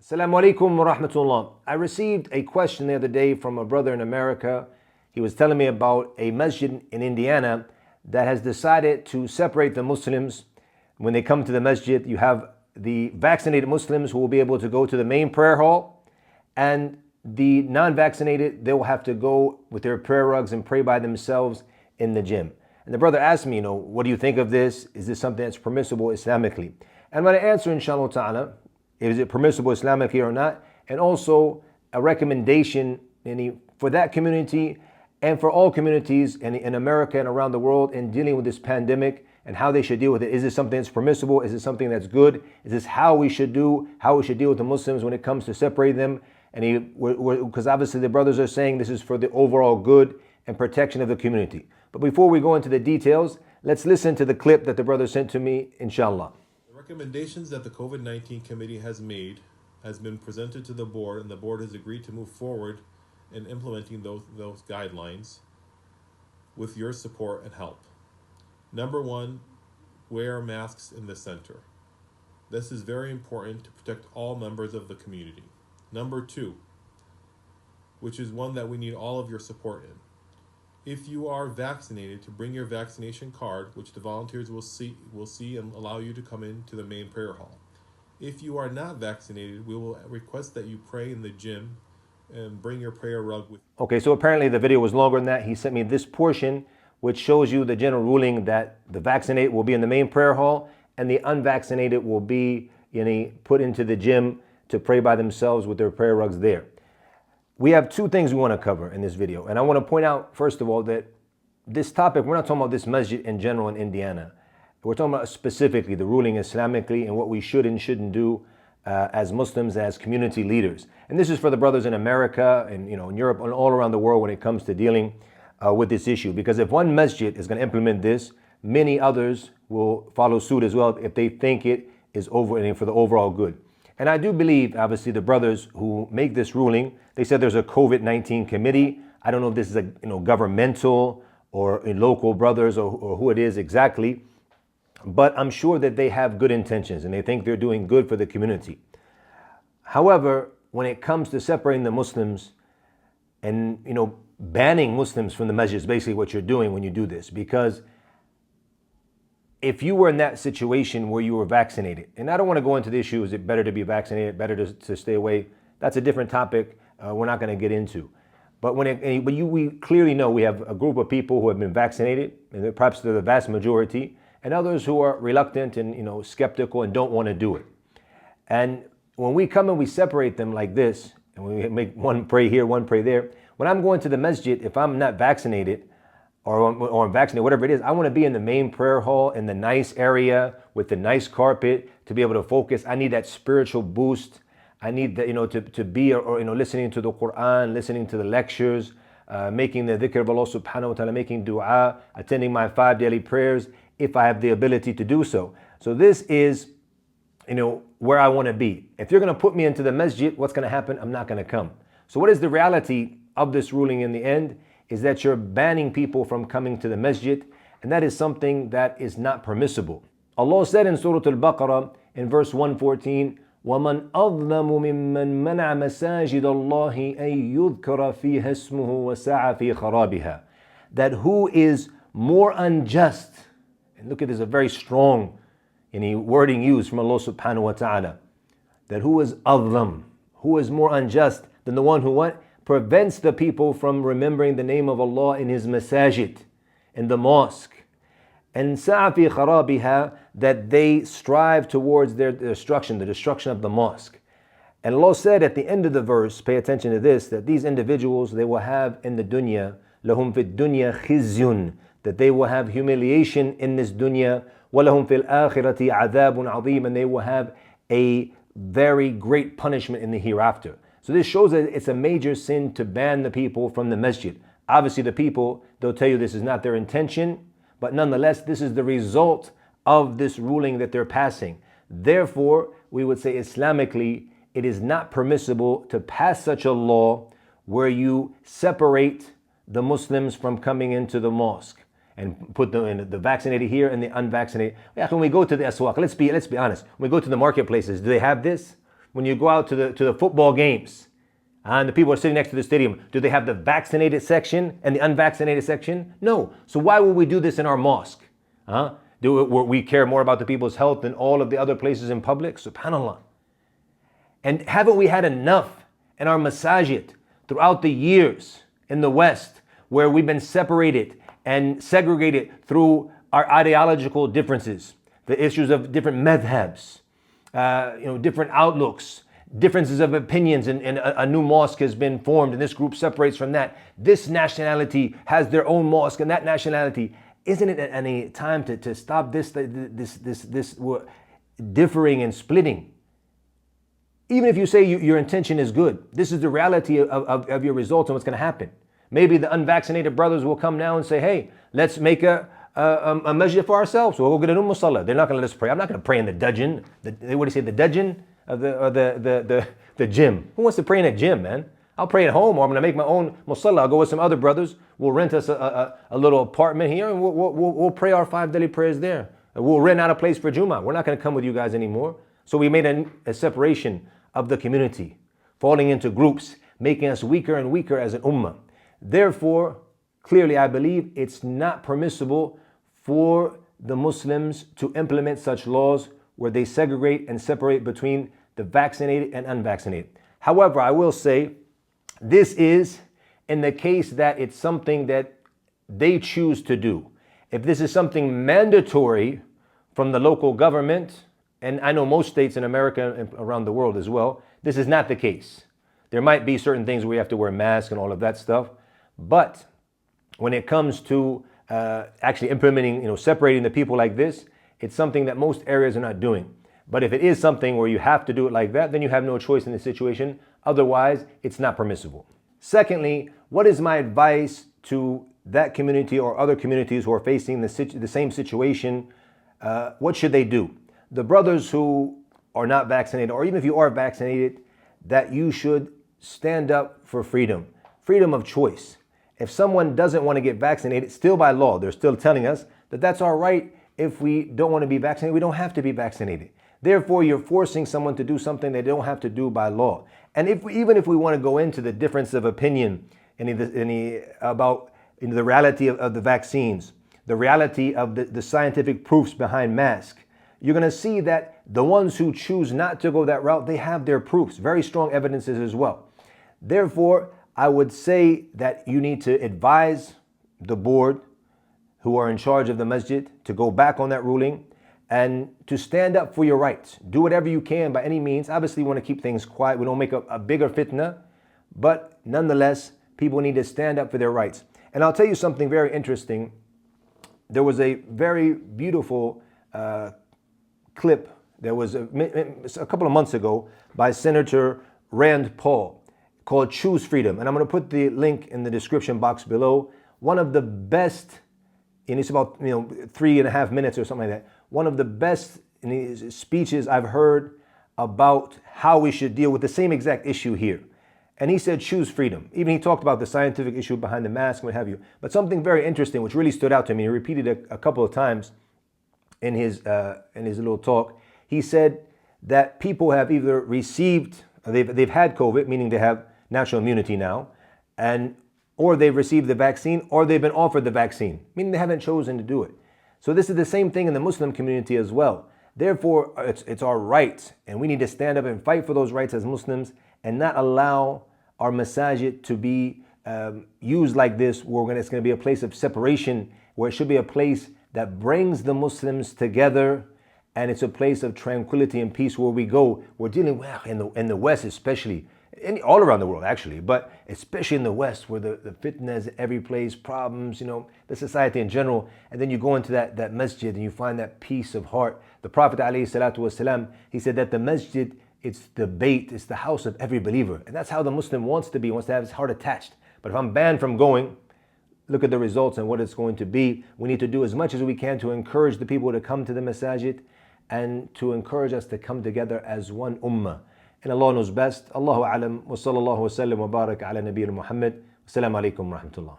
Assalamu alaikum wa rahmatullah. I received a question the other day from a brother in America. He was telling me about a masjid in Indiana that has decided to separate the Muslims. When they come to the masjid, you have the vaccinated Muslims who will be able to go to the main prayer hall, and the non-vaccinated, they will have to go with their prayer rugs and pray by themselves in the gym. And the brother asked me, what do you think of this? Is this something that's permissible Islamically? And I'm going to answer, inshallah ta'ala, is it permissible Islamically or not? And also a recommendation for that community and for all communities in America and around the world in dealing with this pandemic and how they should deal with it. Is this something that's permissible? Is it something that's good? Is this how we should deal with the Muslims when it comes to separating them? And because obviously the brothers are saying this is for the overall good and protection of the community. But before we go into the details, let's listen to the clip that the brother sent to me, inshallah. The recommendations that the COVID-19 committee has made has been presented to the board, and the board has agreed to move forward in implementing those guidelines with your support and help. Number one, wear masks in the center. This is very important to protect all members of the community. Number two, which is one that we need all of your support in. If you are vaccinated, to bring your vaccination card, which the volunteers will see and allow you to come into the main prayer hall. If you are not vaccinated, we will request that you pray in the gym and bring your prayer rug with you. Okay, so apparently the video was longer than that. He sent me this portion, which shows you the general ruling that the vaccinated will be in the main prayer hall and the unvaccinated will be put into the gym to pray by themselves with their prayer rugs there. We have two things we want to cover in this video. And I want to point out, first of all, that this topic, we're not talking about this masjid in general in Indiana. We're talking about specifically the ruling Islamically and what we should and shouldn't do as Muslims, as community leaders. And this is for the brothers in America and in Europe and all around the world when it comes to dealing with this issue. Because if one masjid is going to implement this, many others will follow suit as well if they think it is over and for the overall good. And I do believe, obviously, the brothers who make this ruling, they said there's a COVID-19 committee. I don't know if this is a governmental or local brothers or who it is exactly, but I'm sure that they have good intentions and they think they're doing good for the community. However, when it comes to separating the Muslims and banning Muslims from the masjid is basically what you're doing when you do this, because if you were in that situation where you were vaccinated, and I don't want to go into the issue, is it better to be vaccinated, better to stay away? That's a different topic we're not going to get into. But we clearly know we have a group of people who have been vaccinated, and perhaps they're the vast majority, and others who are reluctant and skeptical and don't want to do it. And when we come and we separate them like this, and we make one pray here, one pray there, when I'm going to the masjid, if I'm not vaccinated, or I'm vaccinated, whatever it is, I want to be in the main prayer hall in the nice area with the nice carpet to be able to focus. I need that spiritual boost. I need that, to be listening to the Quran, listening to the lectures, making the dhikr of Allah subhanahu wa ta'ala, making dua, attending my 5 daily prayers if I have the ability to do so. So this is, where I want to be. If you're going to put me into the masjid, what's going to happen? I'm not going to come. So what is the reality of this ruling in the end? Is that you're banning people from coming to the masjid, and that is something that is not permissible. Allah said in Surah Al-Baqarah in verse 114, وَمَنْ أَظْلَمُ مِمَّنْ مَنَعَ مَسَاجِدَ اللَّهِ أَن يُذْكَرَ فِيهَا اسْمُهُ وَسَعَى فِي خَرَابِهَا. That who is more unjust, and look at this, a very strong wording used from Allah subhanahu wa ta'ala, that who is أظلم, who is more unjust than the one who what? Prevents the people from remembering the name of Allah in His masajid, in the mosque. And sa'afi kharabiha, that they strive towards their destruction, the destruction of the mosque. And Allah said at the end of the verse, pay attention to this, that these individuals, they will have in the dunya, lahum fid dunya khizyun, that they will have humiliation in this dunya, walahum fil akhirati adhabun azim, and they will have a very great punishment in the hereafter. So this shows that it's a major sin to ban the people from the masjid. Obviously the people, they'll tell you this is not their intention, but nonetheless, this is the result of this ruling that they're passing. Therefore, we would say Islamically, it is not permissible to pass such a law where you separate the Muslims from coming into the mosque and put the vaccinated here and the unvaccinated. When we go to the aswaq, let's be honest. When we go to the marketplaces, do they have this? when you go out to the football games, and the people are sitting next to the stadium, do they have the vaccinated section and the unvaccinated section? No. So why would we do this in our mosque? Do we care more about the people's health than all of the other places in public? Subhanallah. And haven't we had enough in our masajid throughout the years in the West where we've been separated and segregated through our ideological differences, the issues of different madhabs, different outlooks, differences of opinions, and a new mosque has been formed and this group separates from that. This nationality has their own mosque and that nationality. Isn't it any time to stop this differing and splitting? Even if you say your intention is good, this is the reality of your results and what's going to happen. Maybe the unvaccinated brothers will come now and say, hey, let's make a masjid for ourselves. We'll go get a new musalla. They're not going to let us pray. I'm not going to pray in the dungeon. What do you say, the dungeon? The gym. Who wants to pray in a gym, man? I'll pray at home, or I'm going to make my own musalla. I'll go with some other brothers. We'll rent us a little apartment here, and we'll pray our 5 daily prayers there. We'll rent out a place for Jummah. We're not going to come with you guys anymore. So we made a separation of the community, falling into groups, making us weaker and weaker as an ummah. Therefore, clearly I believe it's not permissible for the Muslims to implement such laws where they segregate and separate between the vaccinated and unvaccinated. However, I will say this is in the case that it's something that they choose to do. If this is something mandatory from the local government, and I know most states in America and around the world as well, this is not the case. There might be certain things where you have to wear masks and all of that stuff, but when it comes to actually implementing, separating the people like this, it's something that most areas are not doing. But if it is something where you have to do it like that, then you have no choice in the situation. Otherwise, it's not permissible. Secondly, what is my advice to that community or other communities who are facing the same situation? What should they do? The brothers who are not vaccinated, or even if you are vaccinated, that you should stand up for freedom of choice. If someone doesn't want to get vaccinated, still by law, they're still telling us that that's our right. If we don't want to be vaccinated, we don't have to be vaccinated. Therefore, you're forcing someone to do something they don't have to do by law. And even if we want to go into the difference of opinion about the reality of the vaccines, the reality of the scientific proofs behind masks, you're going to see that the ones who choose not to go that route, they have their proofs, very strong evidences as well. Therefore, I would say that you need to advise the board who are in charge of the masjid to go back on that ruling and to stand up for your rights. Do whatever you can by any means. Obviously, we want to keep things quiet. We don't make a bigger fitna, but nonetheless, people need to stand up for their rights. And I'll tell you something very interesting. There was a very beautiful clip. There was a couple of months ago by Senator Rand Paul called Choose Freedom. And I'm going to put the link in the description box below. One of the best, and it's about 3.5 minutes or something like that. One of the best speeches I've heard about how we should deal with the same exact issue here. And he said, choose freedom. Even he talked about the scientific issue behind the mask and what have you. But something very interesting, which really stood out to me, he repeated it a couple of times in his little talk. He said that people have either received, they've had COVID, meaning they have natural immunity now, or they've received the vaccine, or they've been offered the vaccine, meaning they haven't chosen to do it. So this is the same thing in the Muslim community as well. Therefore, it's our right, and we need to stand up and fight for those rights as Muslims and not allow our masajid to be used like this, where it's going to be a place of separation, where it should be a place that brings the Muslims together, and it's a place of tranquility and peace where we go. We're dealing with, in the West especially, all around the world actually, but especially in the West where the fitna is every place, problems, the society in general. And then you go into that masjid and you find that peace of heart. The Prophet ﷺ, he said that the masjid, it's the bait, it's the house of every believer. And that's how the Muslim wants to be, wants to have his heart attached. But if I'm banned from going, look at the results and what it's going to be. We need to do as much as we can to encourage the people to come to the masajid and to encourage us to come together as one ummah. And Allah knows best. Allahu a'lam. Wa sallallahu wa sallam wa barak ala nabiyyina Muhammad. Assalamu alaikum wa rahmatullah.